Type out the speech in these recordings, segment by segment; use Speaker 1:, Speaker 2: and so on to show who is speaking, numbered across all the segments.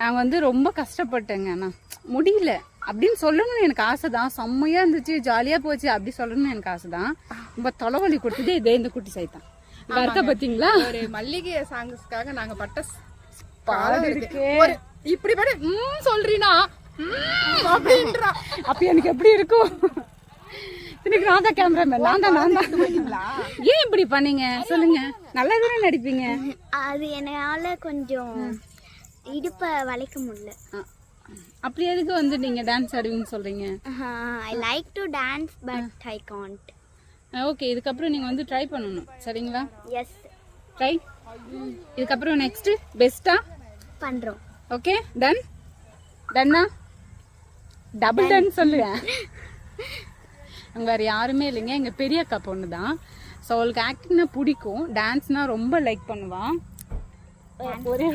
Speaker 1: நான் வந்து ரொம்ப கஷ்டப்பட்டேங்க. நான் முடியல அப்படின்னு சொல்லணும்னு எனக்கு ஆசை தான். செம்மையா இருந்துச்சு, ஜாலியா போச்சு அப்படி சொல்லணும்னு எனக்கு ஆசை தான். ரொம்ப தலைவலி கொடுத்ததே இதே இந்த குட்டி சைத்தான். இருக்க பாத்தீங்களா,
Speaker 2: ஒரு மல்லிகை சாங்ஸ்க்காக நாங்க பட்ட
Speaker 1: பாடு இருக்கு.
Speaker 2: இப்படி பட சொல்றீனா அப்படின்றா.
Speaker 1: அப்ப எனக்கு எப்படி இருக்கும்? இன்னைக்கு நான் தான் கேமராமேன். நான் தான். ஏன் இப்படி பண்ணீங்க சொல்லுங்க? நல்லா தானே நடிப்பீங்க.
Speaker 3: அது என்னால கொஞ்சம் இடுப்பை வளைக்க முடியல.
Speaker 1: அப்படி எதுக்கு வந்து நீங்க டான்ஸ் ஆடுவீங்கன்னு சொல்றீங்க?
Speaker 3: I like to dance but I can't.
Speaker 1: Okay, இதுக்கப்புறம் நீங்க வந்து ட்ரை பண்ணணும், சரிங்களா?
Speaker 3: S,
Speaker 1: try. இதுக்கப்புறம் நெக்ஸ்ட் பெஸ்டா
Speaker 3: பண்றோம்.
Speaker 1: Okay, done. டன்னா டபுள் டன் சொல்லுங்க. அங்கே வேறு யாருமே இல்லைங்க, எங்கள் பெரிய அக்கா பொண்ணு தான். ஸோ அவளுக்கு ஆக்டிங்னா பிடிக்கும், டான்ஸ்னா ரொம்ப லைக் பண்ணுவான். ஒரே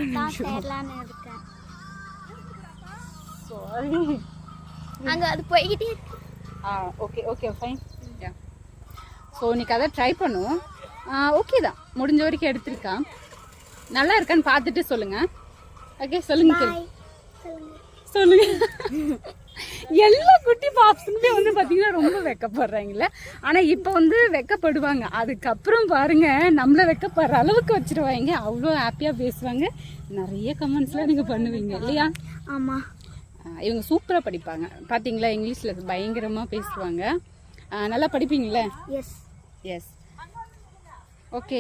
Speaker 1: சாரி,
Speaker 3: அங்கே அது போய்கிட்டே இருக்கு.
Speaker 1: Okay okay fine. ஸோ இன்னைக்கு அதை ட்ரை பண்ணுவோம். ஓகே தான், முடிஞ்ச வரைக்கும் எடுத்திருக்கா. நல்லா இருக்கான்னு பார்த்துட்டு சொல்லுங்க. ஓகே சொல்லுங்க சொல்லுங்க. எல்லா குட்டி பாப்ஸுமே வந்து பார்த்தீங்கன்னா ரொம்ப வெக்கப்படுறாங்கல்ல. ஆனால் இப்போ வந்து வெக்கப்படுவாங்க, அதுக்கப்புறம் பாருங்க நம்மள வெக்கப்படுற அளவுக்கு வச்சிருவாங்க. அவ்வளோ ஹாப்பியாக பேசுவாங்க, நிறைய கமெண்ட்ஸ்லாம் நீங்கள் பண்ணுவீங்க இல்லையா?
Speaker 3: ஆமாம்.
Speaker 1: இவங்க சூப்பராக படிப்பாங்க பார்த்தீங்களா, இங்கிலீஷில் பயங்கரமாக பேசுவாங்க. நல்லா படிப்பீங்களே?
Speaker 3: S
Speaker 1: S. ஓகே.